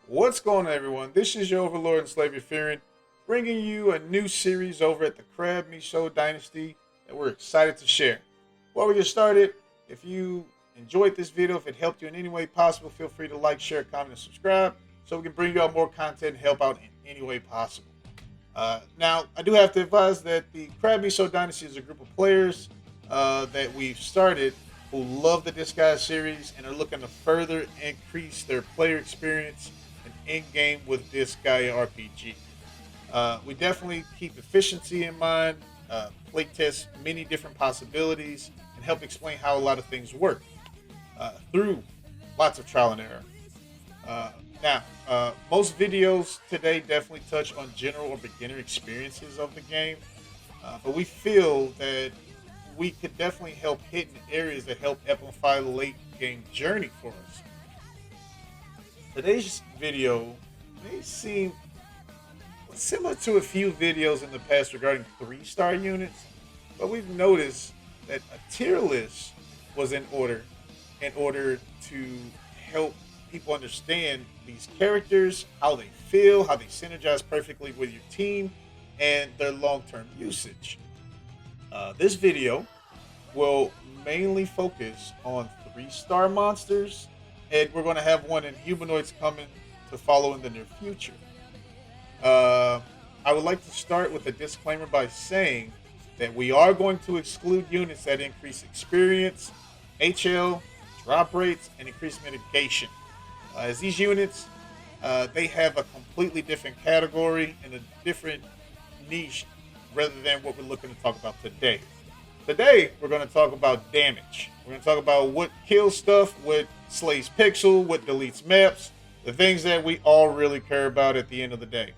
What's going on, everyone? This is your Overlord and Slaver Firin, bringing you a new series over at the Crab Miso Dynasty that we're excited to share. Before we get started, if you enjoyed this video, if it helped you in any way possible, feel free to like, share, comment, and subscribe so we can bring you out more content and help out in any way possible. Now, I do have to advise that the Crab Miso Dynasty is a group of players that we've started who love the Disgaea series and are looking to further increase their player experience and in-game with Disgaea RPG. We definitely keep efficiency in mind, playtest many different possibilities, and help explain how a lot of things work through lots of trial and error. Most videos today definitely touch on general or beginner experiences of the game, but we feel that we could definitely help hit in areas that help amplify the late game journey for us. Today's video may seem similar to a few videos in the past regarding 3-star units, but we've noticed that a tier list was in order to help people understand these characters, how they feel, how they synergize perfectly with your team, and their long-term usage. This video will mainly focus on 3-star monsters, and we're going to have one in humanoids coming to follow in the near future. Uh, I would like to start with a disclaimer by saying that we are going to exclude units that increase experience, HL, drop rates, and increase mitigation. As these units, they have a completely different category and a different niche rather than what we're looking to talk about today. Today, we're going to talk about damage. We're going to talk about what kills stuff, what slays pixel, what deletes maps, the things that we all really care about at the end of the day.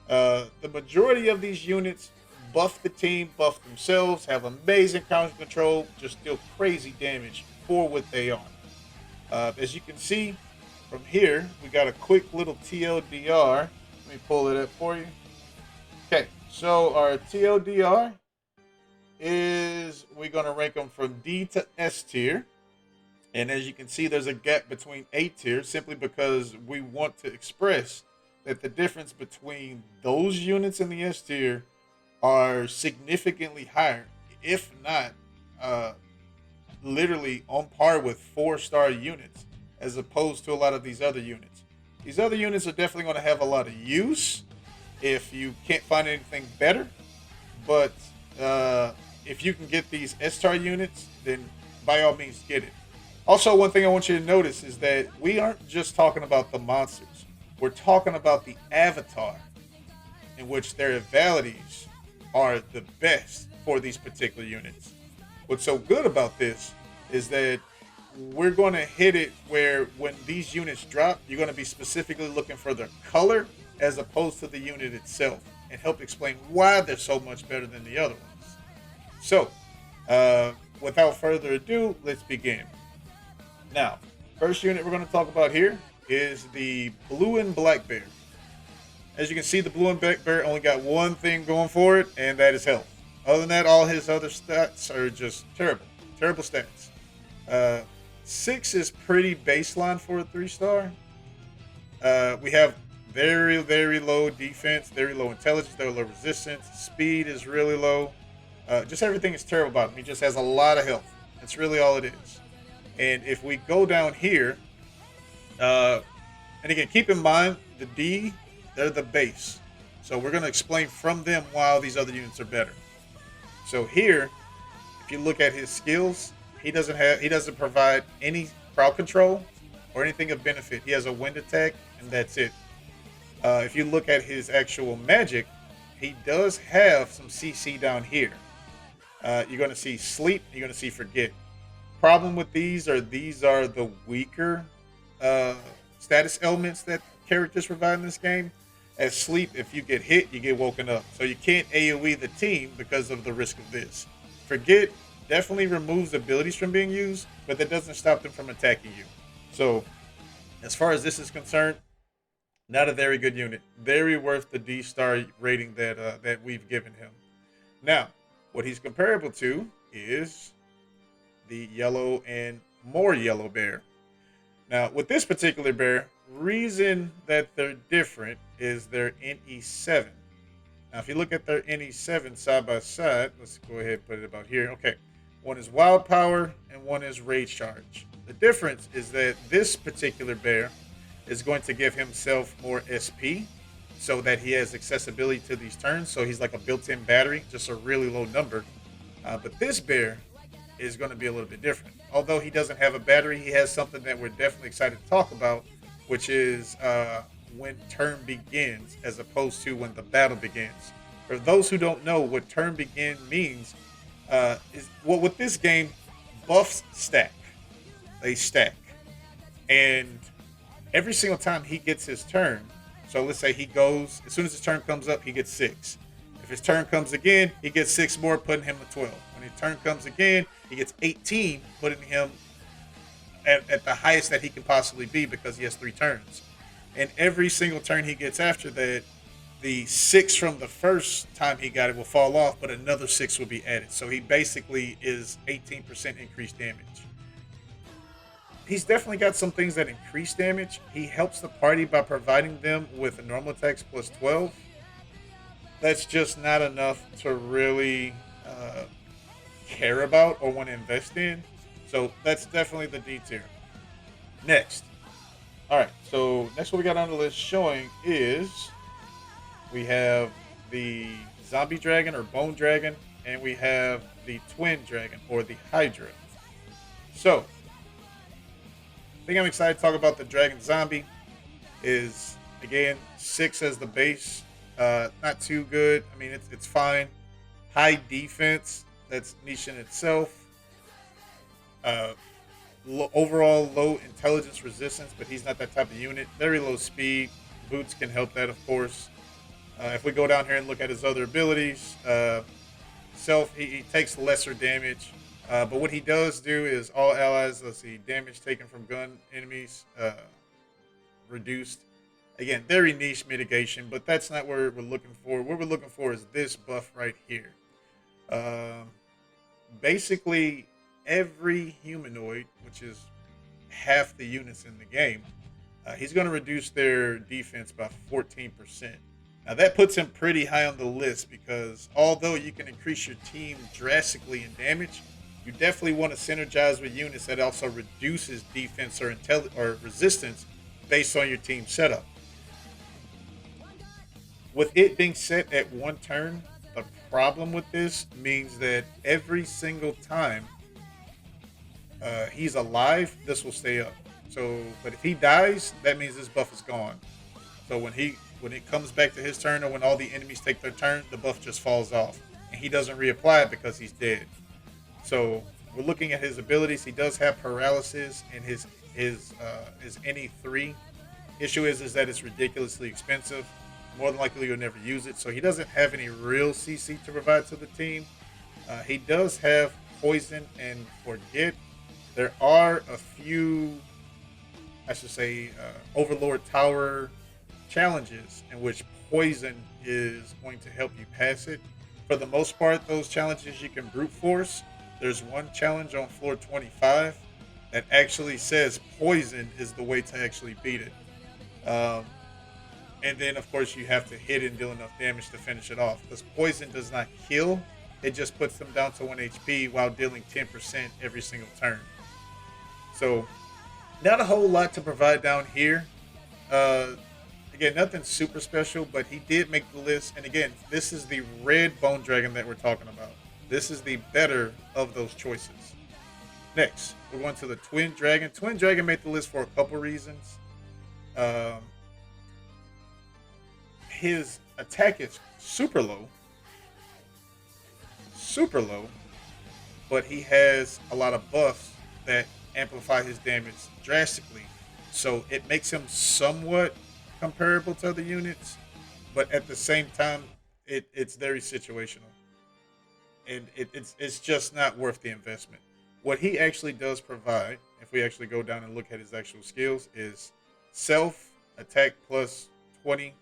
The majority of these units buff the team, buff themselves, have amazing counter control, just deal crazy damage for what they are. As you can see from here, we got a quick little TLDR. Let me pull it up for you. Okay, so our TLDR is we're going to rank them from D to S tier. And as you can see, there's a gap between A tier simply because we want to express that the difference between those units in the S tier are significantly higher, if not literally on par with 4-star units, as opposed to a lot of these other units. These other units are definitely going to have a lot of use if you can't find anything better, but if you can get these S-star units, then by all means get it. Also, one thing I want you to notice is that we aren't just talking about the monsters. We're talking about the avatar, in which their abilities are the best for these particular units. What's so good about this is that we're going to hit it where when these units drop, you're going to be specifically looking for their color as opposed to the unit itself, and help explain why they're so much better than the other ones. So, without further ado, let's begin. Now, first unit we're going to talk about here is the Blue and Black Bear. As you can see, the Blue and Black Bear only got one thing going for it, and that is health. Other than that, all his other stats are just terrible. Terrible stats. 6 is pretty baseline for a 3-star. We have very, very low defense, very low intelligence, very low resistance. Speed is really low. Just everything is terrible about him. He just has a lot of health. That's really all it is. And if we go down here, and again, keep in mind, the D, they're the base. So we're going to explain from them why these other units are better. So here, if you look at his skills, he doesn't provide any crowd control or anything of benefit. He has a wind attack, and that's it. If you look at his actual magic, he does have some CC down here. You're going to see sleep. You're going to see forget. Problem with these are the weaker status elements that characters provide in this game. As sleep, if you get hit, you get woken up. So you can't AoE the team because of the risk of this. Forget definitely removes abilities from being used, but that doesn't stop them from attacking you. So as far as this is concerned, not a very good unit. Very worth the D-star rating that we've given him. Now, what he's comparable to is the yellow and more yellow bear. Now, with this particular bear, reason that they're different is their NE7. Now, if you look at their NE7 side by side, let's go ahead and put it about here. Okay, one is wild power and one is rage charge. The difference is that this particular bear is going to give himself more SP so that he has accessibility to these turns. So he's like a built-in battery, just a really low number. But this bear is going to be a little bit different. Although he doesn't have a battery, he has something that we're definitely excited to talk about, which is when turn begins as opposed to when the battle begins. For those who don't know what turn begin means, is well, with this game, buffs stack. They stack. And every single time he gets his turn, so let's say he goes, as soon as his turn comes up, he gets 6. If his turn comes again, he gets 6 more, putting him to 12. When his turn comes again, he gets 18, putting him at the highest that he can possibly be because he has 3 turns. And every single turn he gets after that, the 6 from the first time he got it will fall off, but another 6 will be added. So he basically is 18% increased damage. He's definitely got some things that increase damage. He helps the party by providing them with a normal attacks plus 12. That's just not enough to really care about or want to invest in. So that's definitely the D tier. Next. Alright, so next what we got on the list showing is we have the zombie dragon or bone dragon, and we have the twin dragon or the Hydra. So, I think I'm excited to talk about the dragon zombie. Is again 6 as the base. Not too good. I mean, it's fine. High defense. That's niche in itself. Overall low intelligence resistance, but he's not that type of unit. Very low speed. Boots can help that, of course. If we go down here and look at his other abilities, he takes lesser damage. But what he does do is all allies, let's see, damage taken from gun enemies reduced. Again, very niche mitigation, but that's not what we're looking for. What we're looking for is this buff right here. Basically, every humanoid, which is half the units in the game, he's going to reduce their defense by 14%. Now, that puts him pretty high on the list because although you can increase your team drastically in damage, you definitely want to synergize with units that also reduces defense or resistance based on your team setup. With it being set at 1 turn, the problem with this means that every single time he's alive, this will stay up. So, but if he dies, that means this buff is gone. So when it comes back to his turn or when all the enemies take their turn, the buff just falls off. And he doesn't reapply it because he's dead. So we're looking at his abilities. He does have paralysis in his NE3. Issue is that it's ridiculously expensive. More than likely you'll never use it. So he doesn't have any real CC to provide to the team. He does have poison and forget. There are a few, I should say, Overlord Tower challenges in which poison is going to help you pass it. For the most part, those challenges you can brute force. There's one challenge on floor 25 that actually says poison is the way to actually beat it. And then, of course, you have to hit and deal enough damage to finish it off. Because poison does not kill. It just puts them down to 1 HP while dealing 10% every single turn. So, not a whole lot to provide down here. Again, nothing super special, but he did make the list. And again, this is the red bone dragon that we're talking about. This is the better of those choices. Next, we're going to the twin dragon. Twin dragon made the list for a couple reasons. His attack is super low, but he has a lot of buffs that amplify his damage drastically. So it makes him somewhat comparable to other units, but at the same time, it's very situational. And it's just not worth the investment. What he actually does provide, if we actually go down and look at his actual skills, is self, attack plus 20,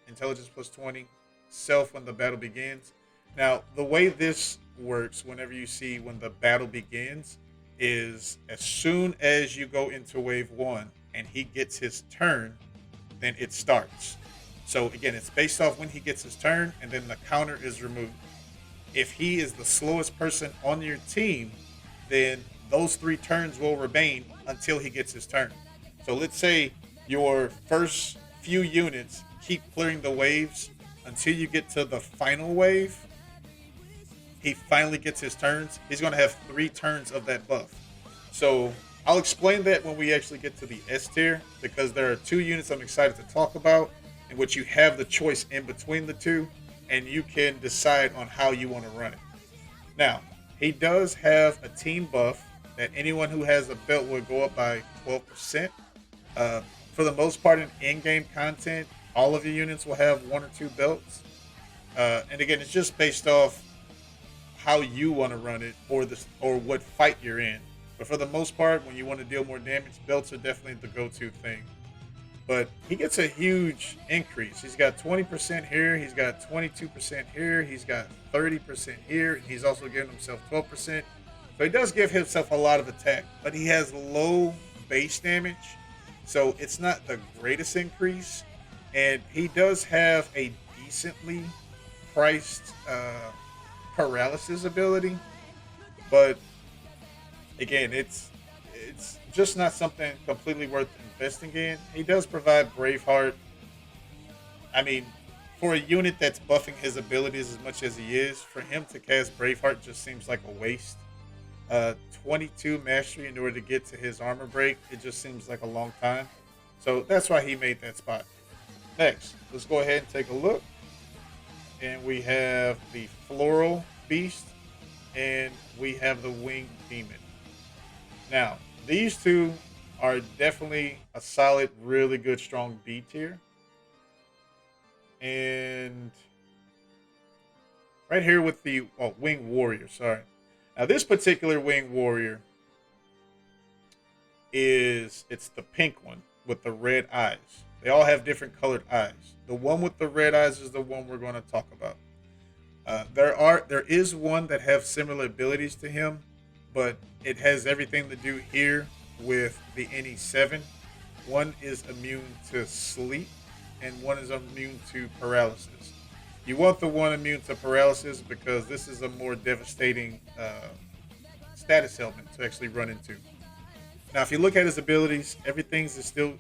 intelligence plus 20, self when the battle begins. Now, the way this works whenever you see when the battle begins is as soon as you go into wave 1, and he gets his turn, then it starts. So again, it's based off when he gets his turn, and then the counter is removed. If he is the slowest person on your team, then those 3 turns will remain until he gets his turn. So let's say your first few units keep clearing the waves until you get to the final wave. He finally gets his turns. He's going to have 3 turns of that buff. So I'll explain that when we actually get to the S tier, because there are 2 units I'm excited to talk about in which you have the choice in between the 2, and you can decide on how you want to run it. Now, he does have a team buff that anyone who has a belt will go up by 12%. For the most part, in in-game content, all of your units will have 1 or 2 belts. And again, it's just based off how you want to run it, or what fight you're in. But for the most part, when you want to deal more damage, belts are definitely the go-to thing. But he gets a huge increase. He's got 20% here. He's got 22% here. He's got 30% here. And he's also giving himself 12%. So he does give himself a lot of attack, but he has low base damage. So it's not the greatest increase. And he does have a decently priced paralysis ability. But again, it's just not something completely worth investing in. He does provide Braveheart. I mean, for a unit that's buffing his abilities as much as he is, for him to cast Braveheart just seems like a waste. 22 mastery in order to get to his armor break, it just seems like a long time. So that's why he made that spot. Next, let's go ahead and take a look. And we have the Floral Beast, and we have the Winged Demon. Now, these 2 are definitely a solid, really good, strong B tier. And right here with the Winged Warrior, sorry. Now, this particular Winged Warrior it's the pink one with the red eyes. They all have different colored eyes. The one with the red eyes is the one we're going to talk about. There is one that have similar abilities to him, but it has everything to do here with the NE7. One is immune to sleep, and one is immune to paralysis. You want the one immune to paralysis because this is a more devastating status element to actually run into. Now, if you look at his abilities, everything's is still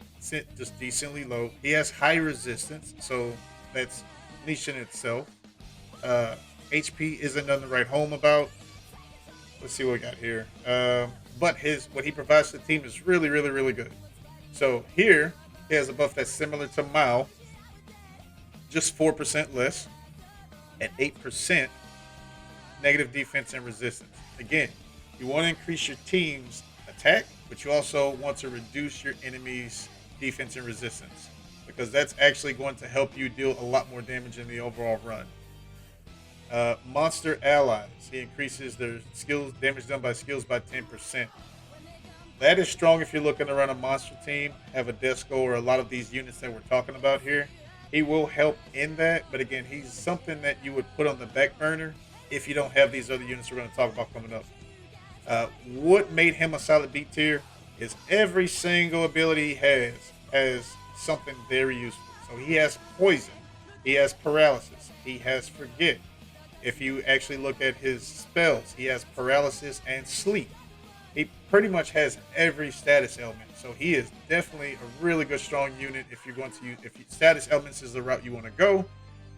just decently low. He has high resistance, so that's niche in itself. HP isn't nothing to write home about. Let's see what we got here. But what he provides to the team is really, really, really good. So here, he has a buff that's similar to Mao, just 4% less, at 8% negative defense and resistance. Again, you want to increase your team's attack, but you also want to reduce your enemy's defense and resistance, because that's actually going to help you deal a lot more damage in the overall run. Monster allies, he increases their skills damage done by skills by 10%. That is strong if you're looking to run a monster team, have a Desco, or a lot of these units that we're talking about here. He will help in that, but again, he's something that you would put on the back burner if you don't have these other units we're going to talk about coming up. What made him a solid B tier is every single ability he has something very useful. So he has poison, he has paralysis, he has forget. If you actually look at his spells, he has paralysis and sleep. He pretty much has every status element. So he is definitely a really good, strong unit if you're going to use, status elements is the route you want to go.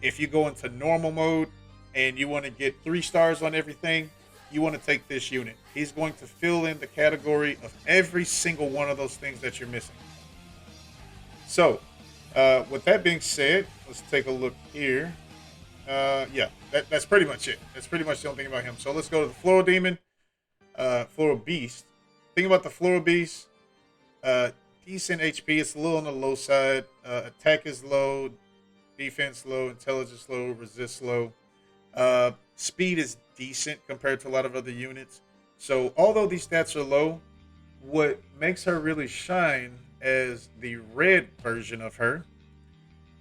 If you go into normal mode and you want to get 3 stars on everything, you want to take this unit. He's going to fill in the category of every single one of those things that you're missing. So, with that being said, let's take a look here. Yeah, that's pretty much it. That's pretty much the only thing about him. So let's go to the Floral Demon, Floral Beast. Thing about the Floral Beast, decent HP. It's a little on the low side. Attack is low, defense low, intelligence low, resist low. Speed is decent compared to a lot of other units. So although these stats are low, what makes her really shine as the red version of her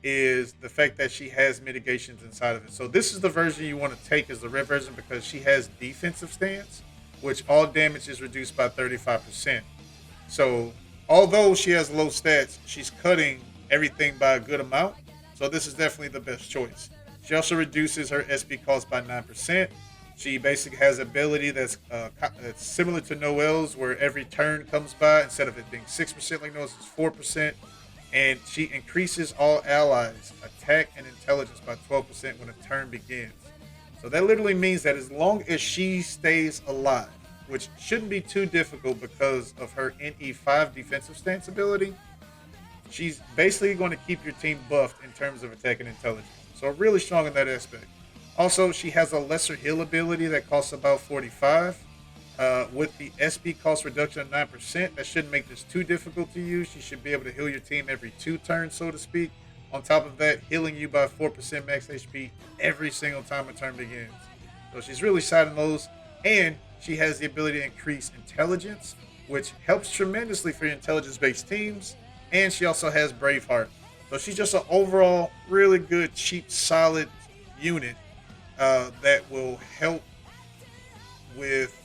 is the fact that she has mitigations inside of it. So this is the version you want to take, is the red version, because she has defensive stance, which all damage is reduced by 35%. So Although she has low stats, she's cutting everything by a good amount. So this is definitely the best choice. She also reduces her SP cost by 9%. She basically has ability that's similar to Noel's, where every turn comes by, instead of it being 6% like Noel's, it's 4%. And she increases all allies' attack and intelligence by 12% when a turn begins. So that literally means that as long as she stays alive, which shouldn't be too difficult because of her NE5 defensive stance ability, she's basically going to keep your team buffed in terms of attack and intelligence. So really strong in that aspect. Also, she has a lesser heal ability that costs about 45. With the SP cost reduction of 9%, that shouldn't make this too difficult to use. She should be able to heal your team every 2 turns, so to speak. On top of that, healing you by 4% max HP every single time a turn begins. So she's really siding those. And she has the ability to increase intelligence, which helps tremendously for your intelligence-based teams. And she also has Braveheart. So she's just an overall really good, cheap, solid unit that will help with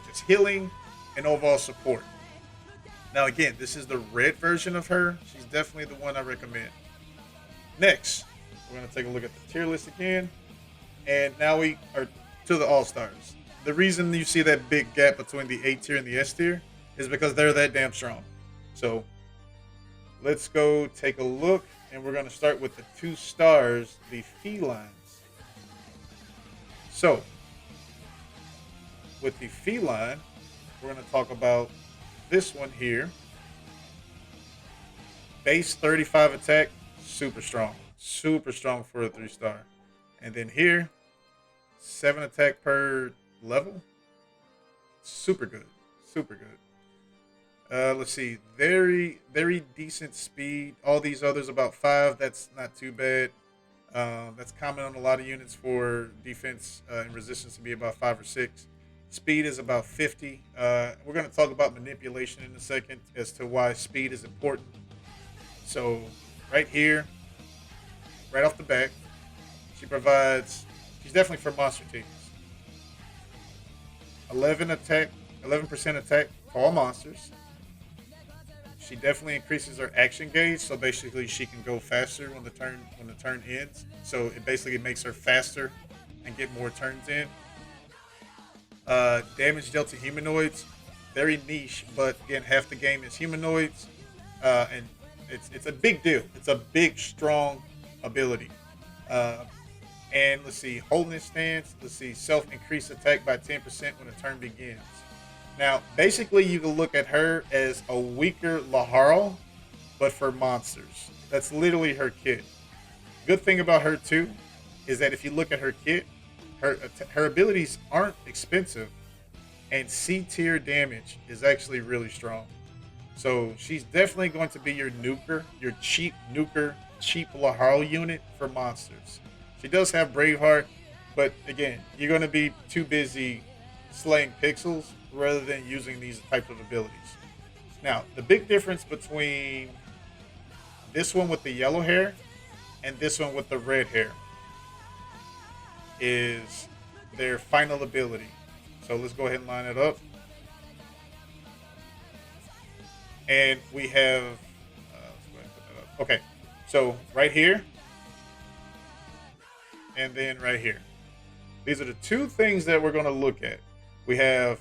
just healing and overall support. Now, again, this is the red version of her. She's definitely the one I recommend. Next, we're going to take a look at the tier list again. And now we are to the All-Stars. The reason you see that big gap between the A tier and the S tier is because they're that damn strong. So let's go take a look. And we're going to start with the 2 stars, the Felines. So, with the Feline, we're going to talk about this one here. Base 35 attack, super strong. Super strong for a 3-star. And then here, 7 attack per level. Super good. Super good. Let's see. Very, very decent speed. All these others about 5. That's not too bad. That's common on a lot of units for defense and resistance to be about 5 or 6. Speed is about 50. We're going to talk about manipulation in a second as to why speed is important. So right here, right off the bat, she's definitely for monster teams. 11% attack for all monsters. She definitely increases her action gauge, so basically she can go faster when the turn ends. So it basically makes her faster and get more turns in. Damage dealt to humanoids, very niche, but again, half the game is humanoids, and it's a big deal. It's a big, strong ability. And let's see, holding stance. Let's see, self-increase attack by 10% when a turn begins. Now, basically, you can look at her as a weaker Laharl, but for monsters. That's literally her kit. Good thing about her too is that if you look at her kit, her abilities aren't expensive, and C tier damage is actually really strong. So she's definitely going to be your nuker, your cheap nuker, cheap Laharl unit for monsters. She does have Braveheart, but again, you're going to be too busy slaying pixels rather than using these types of abilities. Now, the big difference between this one with the yellow hair and this one with the red hair is their final ability. So let's go ahead and line it up. And we have, let's go ahead and put that up. Okay, so right here, and then right here. These are the 2 things that we're going to look at. We have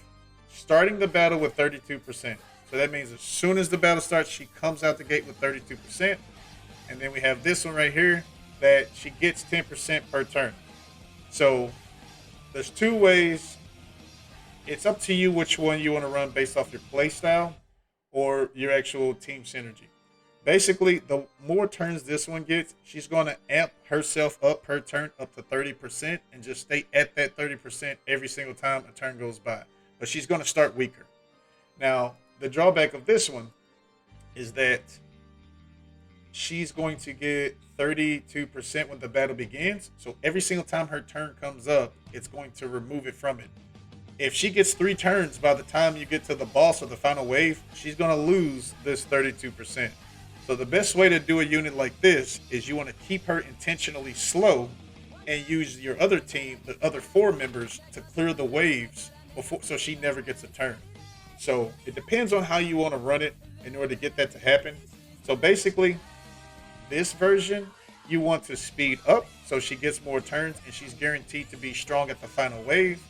starting the battle with 32%. So that means as soon as the battle starts, she comes out the gate with 32%. And then we have this one right here that she gets 10% per turn. So there's 2 ways. It's up to you which one you want to run based off your play style or your actual team synergy. Basically, the more turns this one gets, she's going to amp herself up per turn up to 30% and just stay at that 30% every single time a turn goes by. But she's going to start weaker. Now, the drawback of this one is that she's going to get 32% when the battle begins. So every single time her turn comes up, it's going to remove it from it. If she gets 3 turns by the time you get to the boss or the final wave, she's going to lose this 32%. So the best way to do a unit like this is you want to keep her intentionally slow and use your other team, the other 4 members, to clear the waves before, so she never gets a turn. So it depends on how you want to run it. in order to get that to happen. So basically, this version, you want to speed up so she gets more turns and she's guaranteed to be strong at the final wave.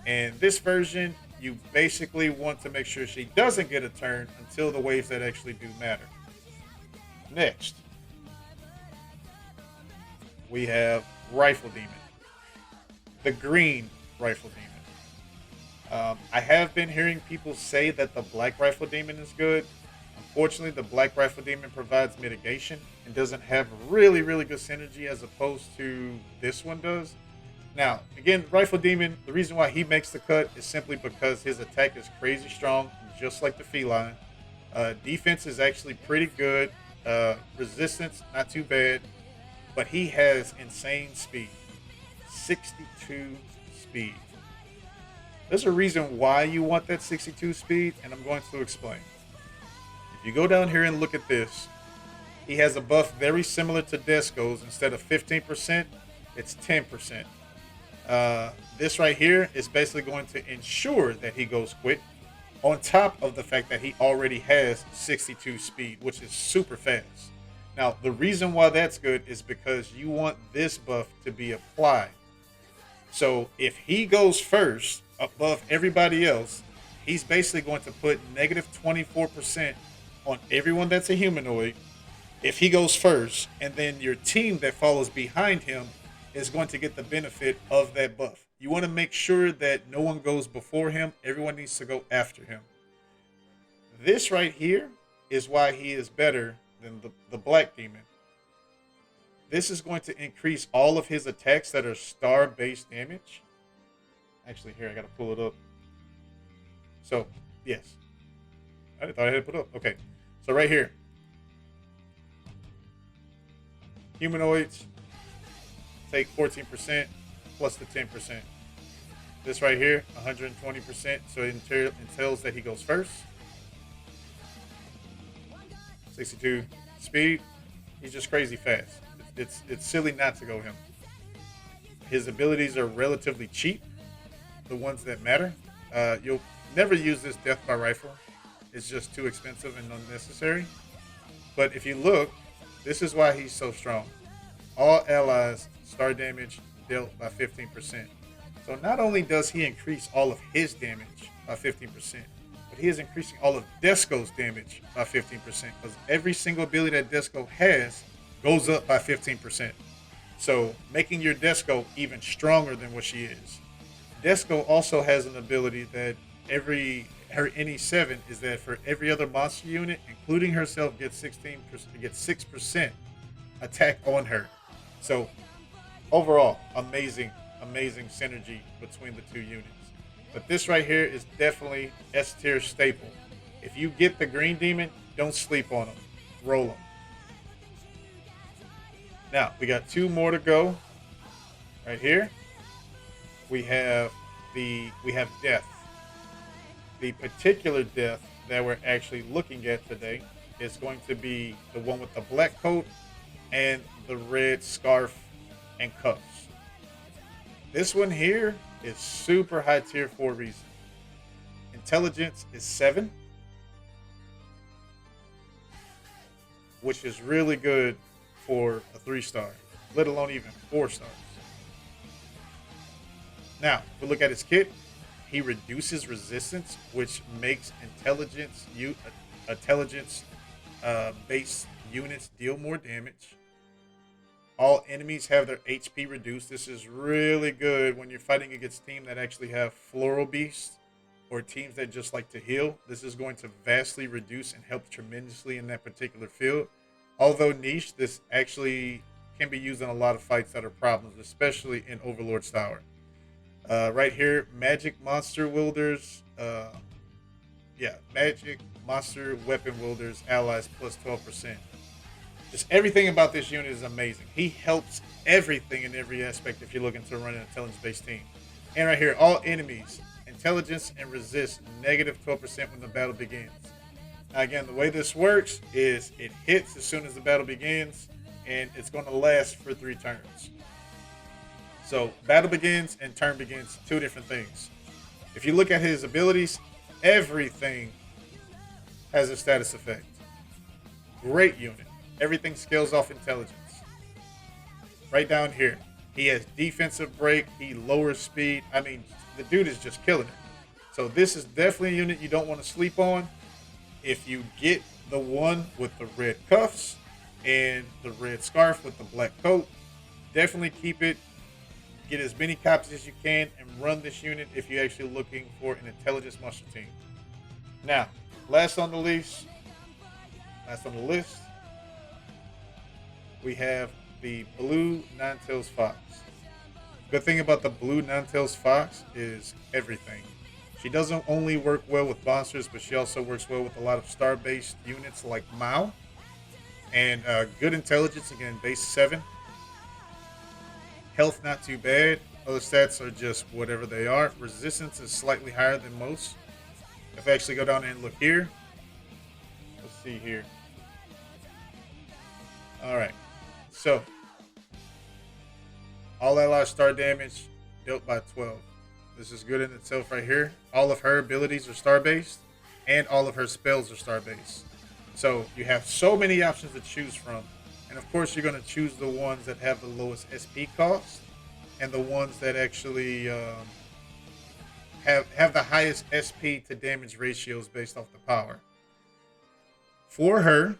And this version, you basically want to make sure she doesn't get a turn until the waves that actually do matter. Next, we have Rifle Demon, the green Rifle Demon. I have been hearing people say that the Black Rifle Demon is good. Unfortunately, the Black Rifle Demon provides mitigation and doesn't have really, really good synergy as opposed to this one does. Now, again, Rifle Demon, the reason why he makes the cut is simply because his attack is crazy strong, just like the Feline. Defense is actually pretty good. Resistance, not too bad. But he has insane speed. 62 speed. There's a reason why you want that 62 speed, and I'm going to explain. If you go down here and look at this, he has a buff very similar to Disco's. Instead of 15%, it's 10%. This right here is basically going to ensure that he goes quick, on top of the fact that he already has 62 speed, which is super fast. Now, the reason why that's good is because you want this buff to be applied. So if he goes first above everybody else, he's basically going to put negative 24% on everyone that's a humanoid if he goes first, and then your team that follows behind him is going to get the benefit of that buff. You want to make sure that no one goes before him. Everyone needs to go after him. This right here is why he is better than the Black Demon. This is going to increase all of his attacks that are star-based damage. Actually, here, I got to pull it up. So, yes. I thought I had to put it up. Okay. So, right here. Humanoids take 14% plus the 10%. This right here, 120%. So, it entails that he goes first. 62 speed. He's just crazy fast. It's silly not to go him. His abilities are relatively cheap, the ones that matter. You'll never use this death by rifle. It's just too expensive and unnecessary. But if you look, this is why he's so strong. All allies star damage dealt by 15%. So not only does he increase all of his damage by 15%, but he is increasing all of Disco's damage by 15%, because every single ability that Disco has goes up by 15%. So making your Disco even stronger than what she is. Disco also has an ability that her NE7 is that for every other monster unit, including herself, gets 6% attack on her. So overall, amazing synergy between the two units. But this right here is definitely S tier staple. If you get the Green Demon, don't sleep on him. Roll him. Now, we got two more to go. Right here. We have Death. The particular Death that we're actually looking at today is going to be the one with the black coat and the red scarf and cuffs. This one here is super high tier for a reason. Intelligence is 7, which is really good for a 3-star, let alone even 4 stars. Now, if we look at his kit, he reduces resistance, which makes intelligence-based units deal more damage. All enemies have their HP reduced. This is really good when you're fighting against teams that actually have Floral Beasts or teams that just like to heal. This is going to vastly reduce and help tremendously in that particular field. Although niche, this actually can be used in a lot of fights that are problems, especially in Overlord's Tower. Right here, Magic Monster Wielders. Magic Monster Weapon Wielders, allies plus 12%. Just everything about this unit is amazing. He helps everything in every aspect if you're looking to run an intelligence-based team. And right here, all enemies, intelligence and resist negative 12% when the battle begins. Now again, the way this works is it hits as soon as the battle begins, and it's going to last for 3 turns. So battle begins and turn begins, 2 different things. If you look at his abilities, everything has a status effect. Great unit. Everything scales off intelligence. Right down here. He has defensive break. He lowers speed. I mean, the dude is just killing it. So this is definitely a unit you don't want to sleep on. If you get the one with the red cuffs and the red scarf with the black coat, definitely keep it. Get as many copies as you can and run this unit if you're actually looking for an intelligence monster team. Now, last on the list, we have the blue Ninetails Fox. Good thing about the blue Ninetails Fox is everything. She doesn't only work well with monsters, but she also works well with a lot of star-based units like Mao. And good intelligence, again, base 7. Health not too bad. Other stats are just whatever they are. Resistance is slightly higher than most. If I actually go down and look here, let's see here. All right, so all allied star damage dealt by 12. This is good in itself right here. All of her abilities are star-based, and all of her spells are star-based. So you have so many options to choose from. And of course, you're going to choose the ones that have the lowest SP cost and the ones that actually have the highest SP to damage ratios based off the power. For her,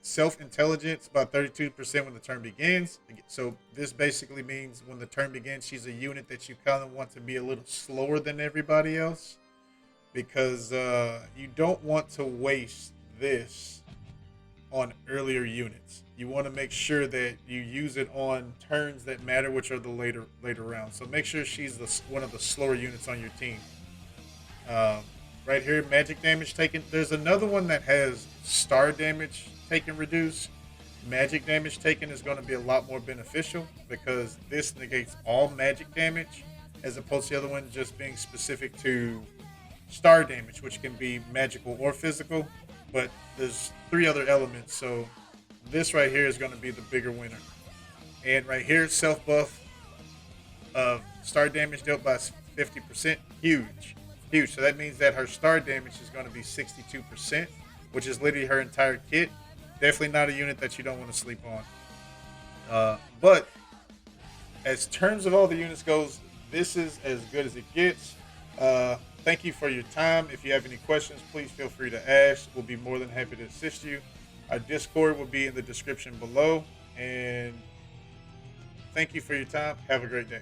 self-intelligence about 32% when the turn begins. So this basically means when the turn begins, she's a unit that you kind of want to be a little slower than everybody else, because you don't want to waste this on earlier units. You want to make sure that you use it on turns that matter, which are the later rounds. So make sure she's one of the slower units on your team. Right here, magic damage taken. There's another one that has star damage taken reduced. Magic damage taken is going to be a lot more beneficial because this negates all magic damage, as opposed to the other one just being specific to star damage, which can be magical or physical. But there's 3 other elements, so this right here is going to be the bigger winner. And right here, self buff of star damage dealt by 50%, huge. So that means that her star damage is going to be 62%, which is literally her entire kit. Definitely not a unit that you don't want to sleep on. But as terms of all the units goes, this is as good as it gets. Thank you for your time. If you have any questions, please feel free to ask. We'll be more than happy to assist you. Our Discord will be in the description below. And thank you for your time. Have a great day.